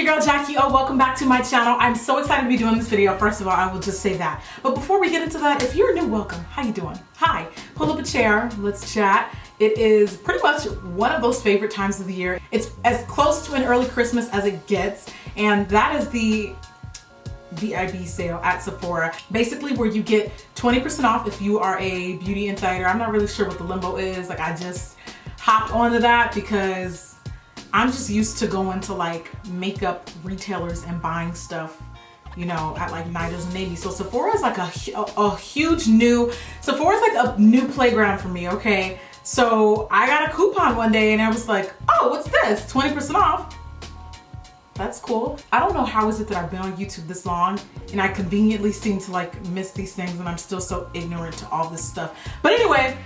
your girl Jackie. Oh, welcome back to my channel. I'm so excited to be doing this video. First of all, I will just say that. But before we get into that, if you're new, welcome. How you doing? Hi. Pull up a chair. Let's chat. It is pretty much one of those favorite times of the year. It's as close to an early Christmas as it gets, and that is the VIB sale at Sephora. Basically where you get 20% off if you are a beauty insider. I'm not really sure what the limbo is. Like, I just hopped onto that because I'm just used to going to like makeup retailers and buying stuff, you know, at like Nidos and Navy. So Sephora is like a huge new, Sephora is like a new playground for me, okay? So I got a coupon one day and I was like, oh, what's this? 20% off. That's cool. I don't know how is it that I've been on YouTube this long and I conveniently seem to like miss these things and I'm still so ignorant to all this stuff. But anyway,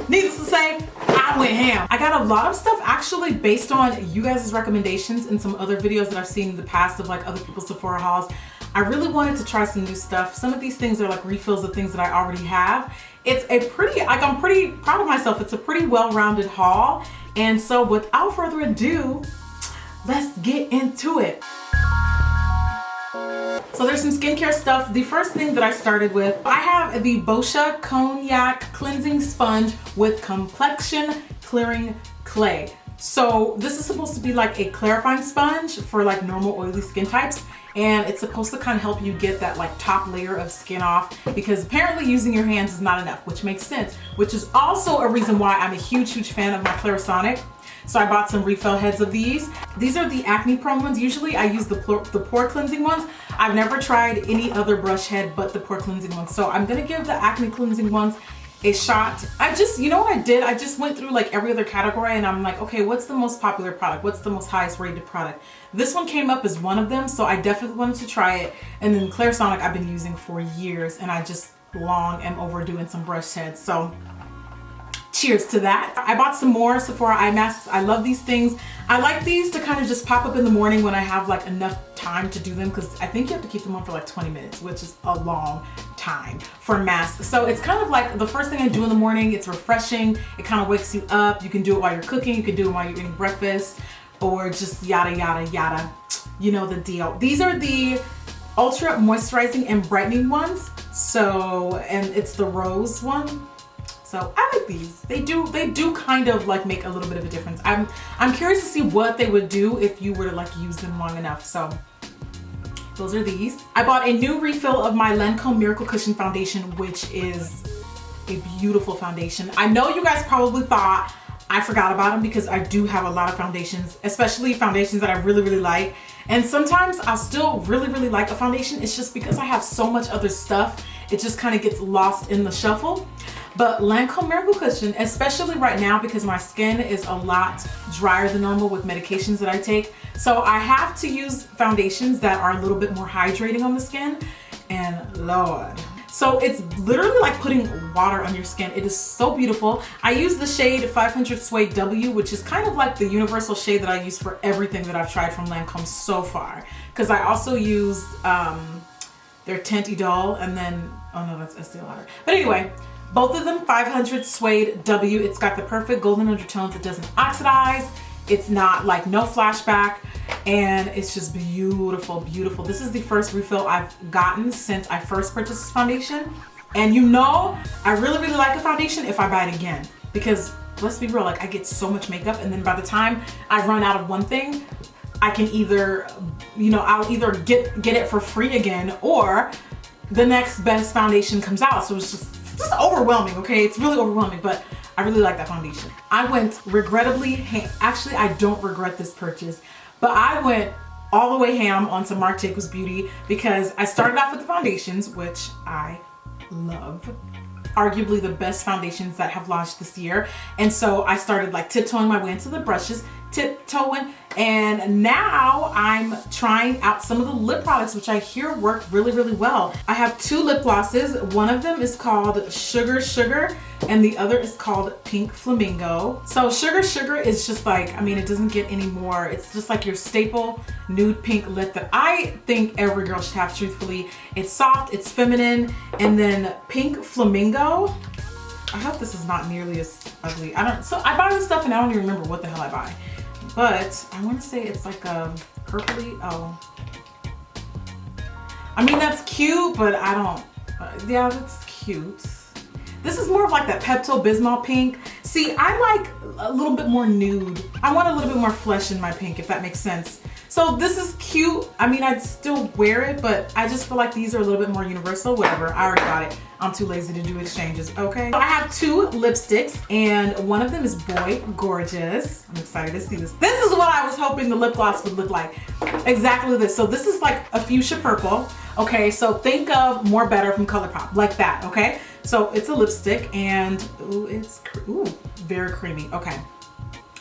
needless to say, I went ham. I got a lot of stuff actually based on you guys' recommendations and some other videos that I've seen in the past of like other people's Sephora hauls. I really wanted to try some new stuff. Some of these things are like refills of things that I already have. It's a pretty, like, I'm pretty proud of myself. It's a pretty well-rounded haul. And so without further ado, let's get into it. So there's some skincare stuff. The first thing that I started with, I have the Boscia Cognac Cleansing Sponge with Complexion Clearing Clay. So this is supposed to be like a clarifying sponge for like normal oily skin types. And it's supposed to kind of help you get that like top layer of skin off, because apparently using your hands is not enough, which makes sense, which is also a reason why I'm a huge fan of my Clarisonic. So I bought some refill heads of these. These are the acne prone ones. Usually I use the pore cleansing ones. I've never tried any other brush head but the pore cleansing ones. So I'm gonna give the acne cleansing ones a shot. You know what I did? I just went through like every other category and I'm like, okay, what's the most popular product? What's the most highest rated product? This one came up as one of them, so I definitely wanted to try it. And then Clarisonic I've been using for years and I just long am overdue in some brush heads. So cheers to that. I bought some more Sephora eye masks. I love these things. I like these to kind of just pop up in the morning when I have like enough time to do them, because I think you have to keep them on for like 20 minutes, which is a long time for masks. So it's kind of like the first thing I do in the morning. It's refreshing. It kind of wakes you up. You can do it while you're cooking. You can do it while you're eating breakfast, or just yada, yada, yada. You know the deal. These are the Ultra Moisturizing and Brightening ones. So, and it's the rose one. So I like these. They do kind of like make a little bit of a difference. I'm curious to see what they would do if you were to like use them long enough. So those are these. I bought a new refill of my Lancome Miracle Cushion Foundation, which is a beautiful foundation. I know you guys probably thought I forgot about them, because I do have a lot of foundations, especially foundations that I really like. And sometimes I'll still really like a foundation. It's just because I have so much other stuff, it just kind of gets lost in the shuffle. But Lancome Miracle Cushion, especially right now because my skin is a lot drier than normal with medications that I take. So I have to use foundations that are a little bit more hydrating on the skin, and Lord. So it's literally like putting water on your skin. It is so beautiful. I use the shade 500 Suede W, which is kind of like the universal shade that I use for everything that I've tried from Lancome so far. Because I also use their Tint Idole, and then, oh no, that's Estee Lauder. But anyway, both of them 500 Suede W. It's got the perfect golden undertones. It doesn't oxidize. It's not like no flashback, and it's just beautiful. This is the first refill I've gotten since I first purchased this foundation. And you know, I really like a foundation if I buy it again, because let's be real, like I get so much makeup, and then by the time I run out of one thing, I can either, you know, I'll either get it for free again, or the next best foundation comes out. So it's just overwhelming, okay? It's really overwhelming, but I really like that foundation. I went regrettably ham. Actually, I don't regret this purchase, but I went all the way ham on some Marc Jacobs Beauty, because I started off with the foundations, which I love. Arguably the best foundations that have launched this year. And so I started like tiptoeing my way into the brushes, tiptoeing, and now I'm trying out some of the lip products, which I hear work really well. I have two lip glosses. One of them is called Sugar, and the other is called Pink Flamingo. So Sugar is just like, I mean, it doesn't get any more. It's just like your staple nude pink lip that I think every girl should have, truthfully. It's soft, it's feminine. And then Pink Flamingo, I hope this is not nearly as ugly. So I buy this stuff and I don't even remember what the hell I buy. But I want to say it's like a purpley. Oh. I mean, that's cute, but I don't, yeah, that's cute. This is more of like that Pepto-Bismol pink. See, I like a little bit more nude. I want a little bit more flesh in my pink, if that makes sense. So this is cute. I mean, I'd still wear it, but I just feel like these are a little bit more universal. Whatever, I already got it. I'm too lazy to do exchanges, okay? So I have 2 lipsticks, and one of them is Boy Gorgeous. I'm excited to see this. This is what I was hoping the lip gloss would look like. Exactly this. So this is like a fuchsia purple. Okay, so think of More Better from ColourPop, like that, okay? So it's a lipstick, and ooh, it's very creamy. Okay,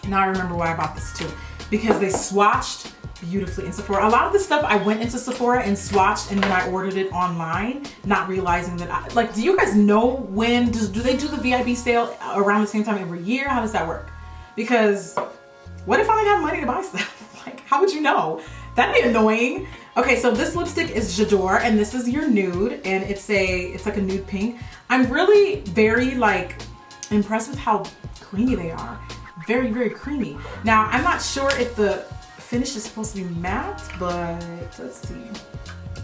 now I remember why I bought this too, because they swatched beautifully in Sephora. A lot of this stuff I went into Sephora and swatched, and then I ordered it online, not realizing that like, do you guys know when do they do the VIB sale around the same time every year? How does that work? Because what if I don't have money to buy stuff? Like, how would you know? That'd be annoying. Okay, so this lipstick is J'adore, and this is your nude, and it's like a nude pink. I'm really very like impressed with how creamy they are. Very, very creamy. Now, I'm not sure if the finish is supposed to be matte, but let's see.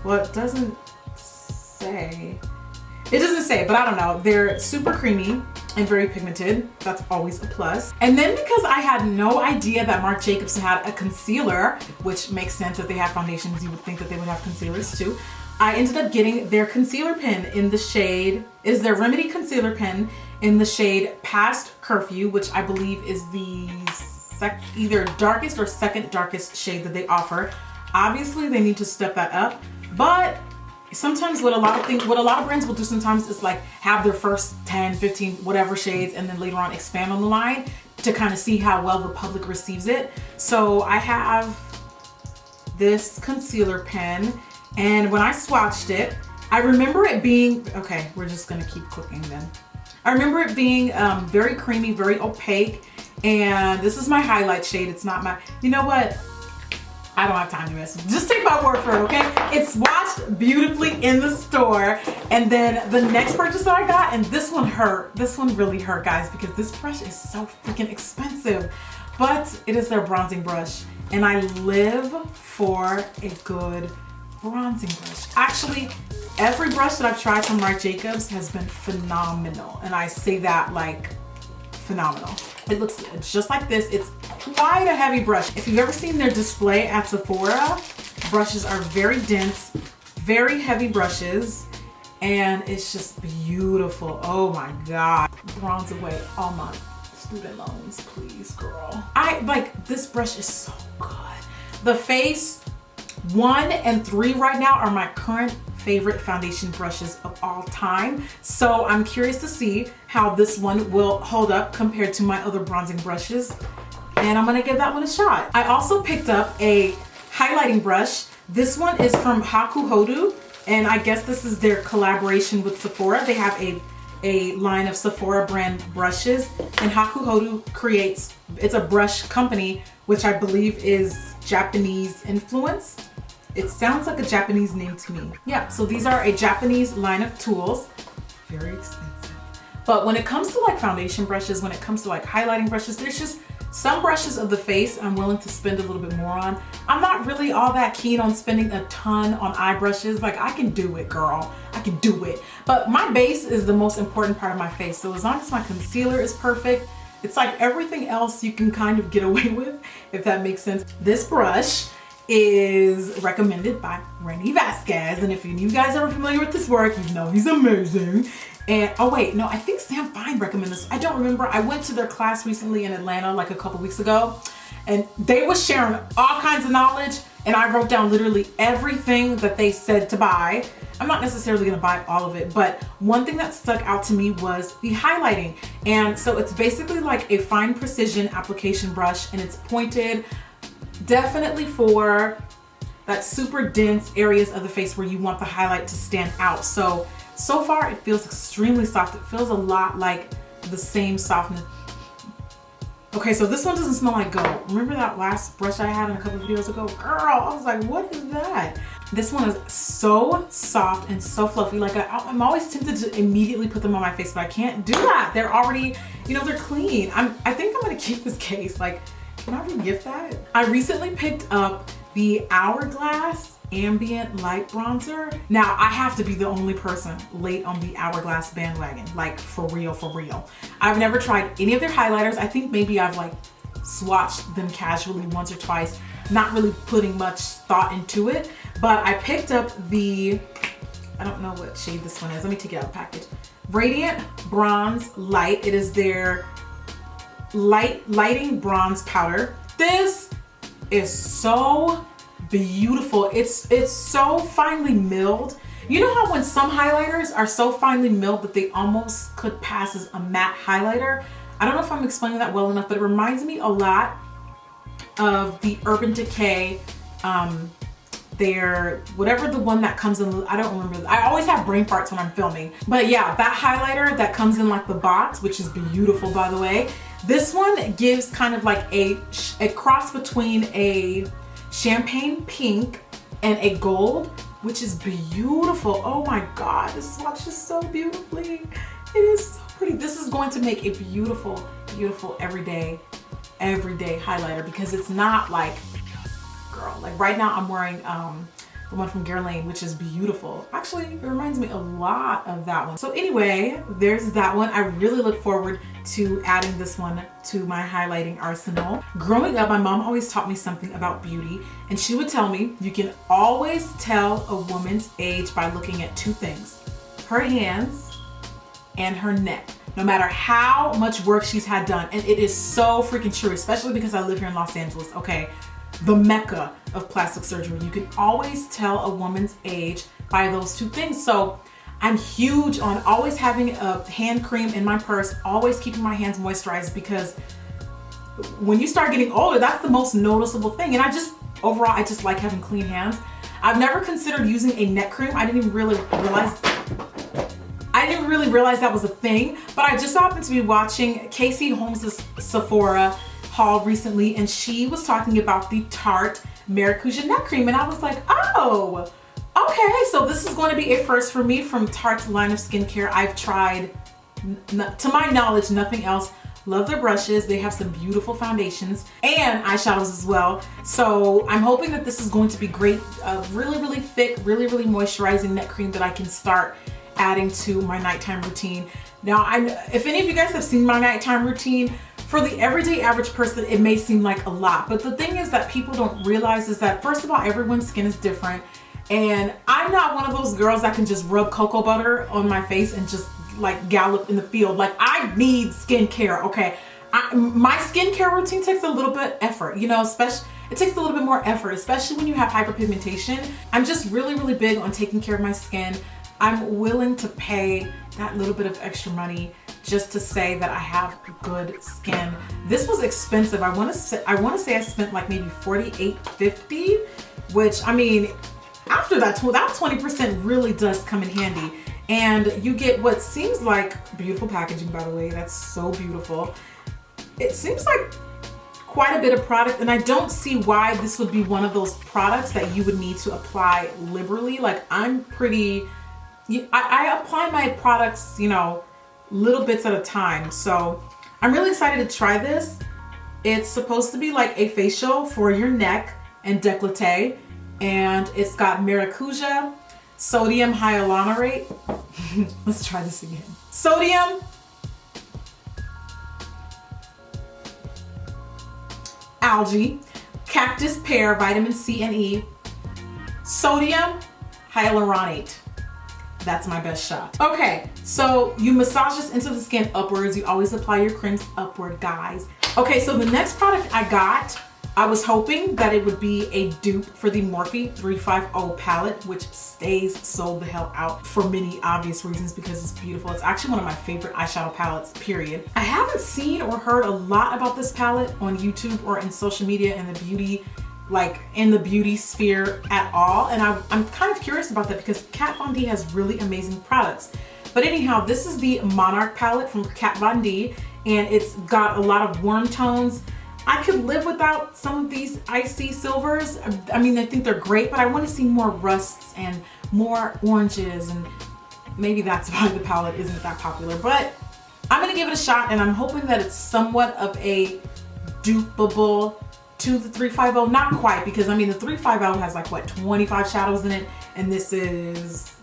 Well, it doesn't say. It doesn't say, but I don't know. They're super creamy and very pigmented. That's always a plus. And then because I had no idea that Marc Jacobs had a concealer, which makes sense if they have foundations, you would think that they would have concealers too. I ended up getting their concealer pen in the shade, is their Remedy concealer pen in the shade Past Curfew, which I believe is the either darkest or second darkest shade that they offer. Obviously they need to step that up, but sometimes what a lot of brands will do sometimes is like have their first 10, 15, whatever shades, and then later on expand on the line to kind of see how well the public receives it. So I have this concealer pen, and when I swatched it, I remember it being, okay, we're just gonna keep cooking then. I remember it being very creamy, very opaque, and this is my highlight shade. It's not my, you know what? I don't have time to mess. Just take my word for it, okay? It's swatched beautifully in the store. And then the next purchase that I got, and this one hurt. This one really hurt, guys, because this brush is so freaking expensive. But it is their bronzing brush. And I live for a good bronzing brush. Actually, every brush that I've tried from Marc Jacobs has been phenomenal. And I say that like phenomenal. It looks just like this. It's quite a heavy brush. If you've ever seen their display at Sephora, brushes are very dense, very heavy brushes, and it's just beautiful. Oh my God. Bronze away all my student loans, please, girl. I like, this brush is so good. The Face 1 and 3 right now are my current favorite foundation brushes of all time. So I'm curious to see how this one will hold up compared to my other bronzing brushes. And I'm gonna give that one a shot. I also picked up a highlighting brush. This one is from Haku Hodu, and I guess this is their collaboration with Sephora. They have a line of Sephora brand brushes, and Haku Hodu creates, it's a brush company, which I believe is Japanese influence. It sounds like a Japanese name to me. Yeah, so these are a Japanese line of tools. Very expensive. But when it comes to like foundation brushes, when it comes to like highlighting brushes, there's just some brushes of the Face I'm willing to spend a little bit more on. I'm not really all that keen on spending a ton on eye brushes. Like, I can do it, girl. I can do it. But my base is the most important part of my face. So as long as my concealer is perfect, it's like everything else you can kind of get away with, if that makes sense. This brush is recommended by Renny Vasquez, and if you guys are familiar with this work, you know he's amazing. And oh wait, no, I think Sam Fine recommended this. I don't remember. I went to their class recently in Atlanta like a couple weeks ago, and they was sharing all kinds of knowledge, and I wrote down literally everything that they said to buy. I'm not necessarily gonna buy all of it, but one thing that stuck out to me was the highlighting. And so it's basically like a fine precision application brush, and it's pointed definitely for that super dense areas of the face where you want the highlight to stand out. So far it feels extremely soft. It feels a lot like the same softness. Okay, so this one doesn't smell like gold. Remember that last brush I had in a couple of videos ago? Girl, I was like, what is that? This one is so soft and so fluffy. Like, I'm always tempted to immediately put them on my face, but I can't do that. They're already, you know, they're clean. I think I'm gonna keep this case. Like, can I re-gift that? I recently picked up the Hourglass Ambient Light Bronzer. Now, I have to be the only person late on the Hourglass bandwagon, like for real, for real. I've never tried any of their highlighters. I think maybe I've like swatched them casually once or twice, not really putting much thought into it. But I picked up the, I don't know what shade this one is. Let me take it out of the package. Radiant Bronze Light. It is their lighting bronze powder. This is so beautiful. It's so finely milled. You know how when some highlighters are so finely milled that they almost could pass as a matte highlighter? I don't know if I'm explaining that well enough, but it reminds me a lot of the Urban Decay, their, whatever the one that comes in, I don't remember. I always have brain farts when I'm filming. But yeah, that highlighter that comes in like the box, which is beautiful by the way. This one gives kind of like a cross between a champagne pink and a gold, which is beautiful. Oh my God, this swatches so beautifully. It is so pretty. This is going to make a beautiful, beautiful everyday highlighter, because it's not like, girl, like right now I'm wearing the one from Guerlain, which is beautiful. Actually, it reminds me a lot of that one. So anyway, there's that one. I really look forward to adding this one to my highlighting arsenal. Growing up, my mom always taught me something about beauty, and she would tell me you can always tell a woman's age by looking at two things: her hands and her neck. No matter how much work she's had done. And it is so freaking true, especially because I live here in Los Angeles, okay? The mecca of plastic surgery. You can always tell a woman's age by those two things. So I'm huge on always having a hand cream in my purse, always keeping my hands moisturized, because when you start getting older, that's the most noticeable thing. And overall, I just like having clean hands. I've never considered using a neck cream. I didn't even really realize that was a thing, but I just happened to be watching Casey Holmes's Sephora haul recently, and she was talking about the Tarte Maracuja neck cream, and I was like, oh, okay, so this is going to be a first for me from Tarte's line of skincare. I've tried, to my knowledge, nothing else. Love their brushes. They have some beautiful foundations and eyeshadows as well. So I'm hoping that this is going to be great. Really, really thick, really, really moisturizing neck cream that I can start adding to my nighttime routine. Now, if any of you guys have seen my nighttime routine, for the everyday average person, it may seem like a lot, but the thing is that people don't realize is that, first of all, everyone's skin is different, and I'm not one of those girls that can just rub cocoa butter on my face and just like gallop in the field. Like, I need skincare, okay? My skincare routine takes a little bit effort, you know, it takes a little bit more effort, especially when you have hyperpigmentation. I'm just really, really big on taking care of my skin. I'm willing to pay that little bit of extra money just to say that I have good skin. This was expensive. I want to say I spent like maybe $48.50, which, I mean, after that 20% really does come in handy. And you get what seems like beautiful packaging, by the way. That's so beautiful. It seems like quite a bit of product, and I don't see why this would be one of those products that you would need to apply liberally. Like, I'm pretty, I apply my products, you know, little bits at a time. So I'm really excited to try this. It's supposed to be like a facial for your neck and décolleté, and it's got maracuja, sodium hyaluronate. Let's try this again. Sodium, algae, cactus pear, vitamin C and E, sodium hyaluronate. That's my best shot. Okay, so you massage this into the skin upwards. You always apply your creams upward, guys. Okay, so the next product I got, I was hoping that it would be a dupe for the Morphe 350 palette, which stays sold the hell out for many obvious reasons, because it's beautiful. It's actually one of my favorite eyeshadow palettes, period. I haven't seen or heard a lot about this palette on YouTube or in social media in the beauty sphere at all, and I'm kind of curious about that because Kat Von D has really amazing products. But anyhow, this is the Monarch palette from Kat Von D, and it's got a lot of warm tones. I could live without some of these icy silvers. I mean, I think they're great, but I want to see more rusts and more oranges, and maybe that's why the palette isn't that popular. But I'm gonna give it a shot, and I'm hoping that it's somewhat of a dupeable to the 350. Not quite, because I mean the 350 has like what, 25 shadows in it, and this is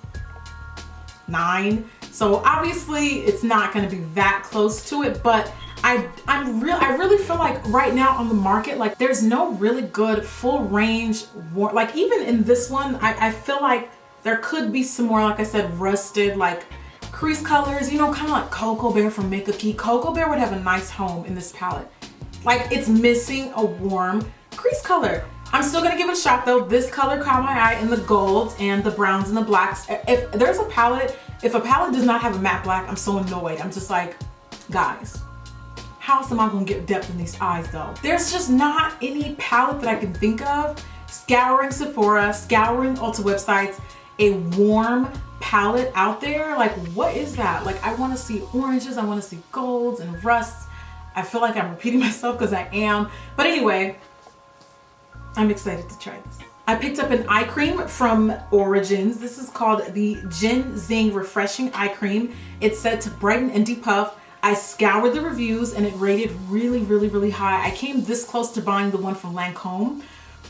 9. So obviously it's not going to be that close to it, but I really feel like right now on the market, like there's no really good full range, like even in this one, I feel like there could be some more, like I said, rusted, like crease colors, you know, kind of like Cocoa Bear from Makeupgeek. Cocoa Bear would have a nice home in this palette. Like it's missing a warm crease color. I'm still gonna give it a shot though. This color caught my eye in the golds and the browns and the blacks. If there's a palette, if a palette does not have a matte black, I'm so annoyed. I'm just like, guys, how else am I gonna get depth in these eyes though? There's just not any palette that I can think of. Scouring Sephora, scouring Ulta websites, a warm palette out there. Like, what is that? Like, I wanna see oranges, I wanna see golds and rusts. I feel like I'm repeating myself because I am. But anyway, I'm excited to try this. I picked up an eye cream from Origins. This is called the Gen Zing Refreshing Eye Cream. It's said to brighten and depuff. I scoured the reviews and it rated really high. I came this close to buying the one from Lancome,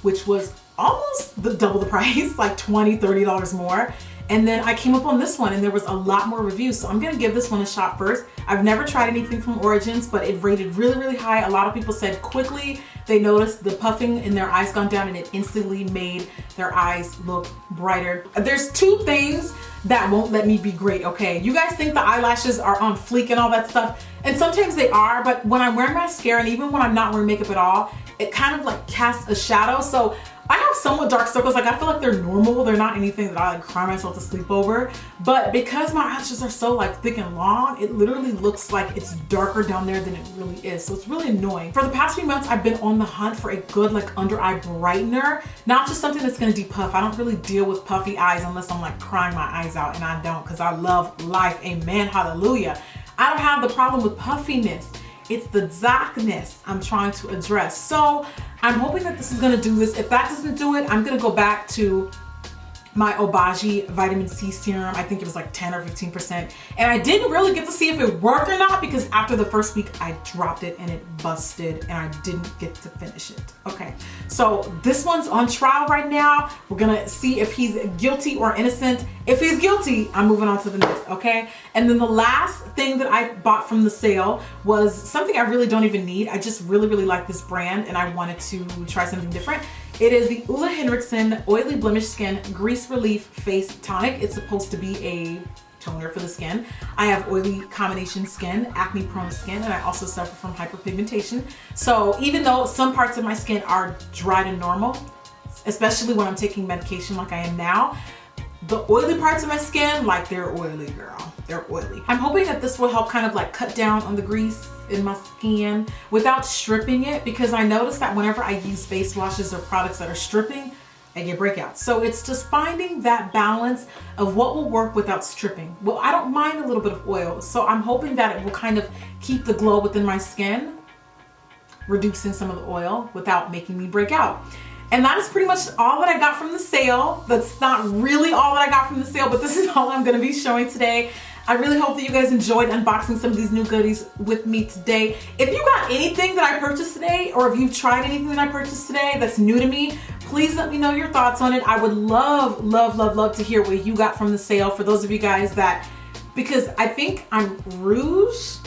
which was almost double the price, like $20, $30 more. And then I came up on this one and there was a lot more reviews. So I'm gonna give this one a shot first. I've never tried anything from Origins, but it rated really high. A lot of people said quickly they noticed the puffing in their eyes gone down and it instantly made their eyes look brighter. There's 2 things that won't let me be great, okay? You guys think the eyelashes are on fleek and all that stuff, and sometimes they are, but when I'm wearing mascara and even when I'm not wearing makeup at all, it kind of like casts a shadow. So I have somewhat dark circles. Like I feel like they're normal. They're not anything that I like cry myself to sleep over. But because my eyelashes are so like thick and long, it literally looks like it's darker down there than it really is. So it's really annoying. For the past few months, I've been on the hunt for a good like under eye brightener, not just something that's gonna depuff. I don't really deal with puffy eyes unless I'm like crying my eyes out, and I don't, because I love life. Amen, hallelujah. I don't have the problem with puffiness. It's the darkness I'm trying to address. So I'm hoping that this is gonna do this. If that doesn't do it, I'm gonna go back to my Obagi vitamin C serum. I think it was like 10 or 15%. And I didn't really get to see if it worked or not because after the first week I dropped it and it busted and I didn't get to finish it. Okay, so this one's on trial right now. We're gonna see if he's guilty or innocent. If he's guilty, I'm moving on to the next, okay? And then the last thing that I bought from the sale was something I really don't even need. I just really like this brand and I wanted to try something different. It is the Ole Henriksen Oily Blemish Skin Grease Relief Face Tonic. It's supposed to be a toner for the skin. I have oily combination skin, acne prone skin, and I also suffer from hyperpigmentation. So even though some parts of my skin are dry to normal, especially when I'm taking medication like I am now, the oily parts of my skin, like they're oily, girl. They're oily. I'm hoping that this will help kind of like cut down on the grease in my skin without stripping it, because I noticed that whenever I use face washes or products that are stripping, I get breakouts. So it's just finding that balance of what will work without stripping. Well, I don't mind a little bit of oil, so I'm hoping that it will kind of keep the glow within my skin, reducing some of the oil without making me break out. And that is pretty much all that I got from the sale. That's not really all that I got from the sale, but this is all I'm gonna be showing today. I really hope that you guys enjoyed unboxing some of these new goodies with me today. If you got anything that I purchased today, or if you've tried anything that I purchased today that's new to me, please let me know your thoughts on it. I would love to hear what you got from the sale. For those of you guys that, because I think I'm Rouge,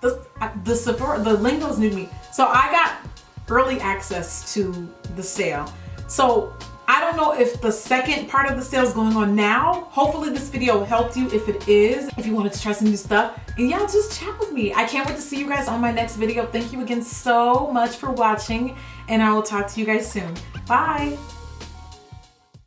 the Sephora, the lingo is new to me. So I got early access to the sale. So I don't know if the second part of the sale is going on now. Hopefully this video helped you if it is, if you wanted to try some new stuff. And yeah, just chat with me. I can't wait to see you guys on my next video. Thank you again so much for watching, and I will talk to you guys soon. Bye.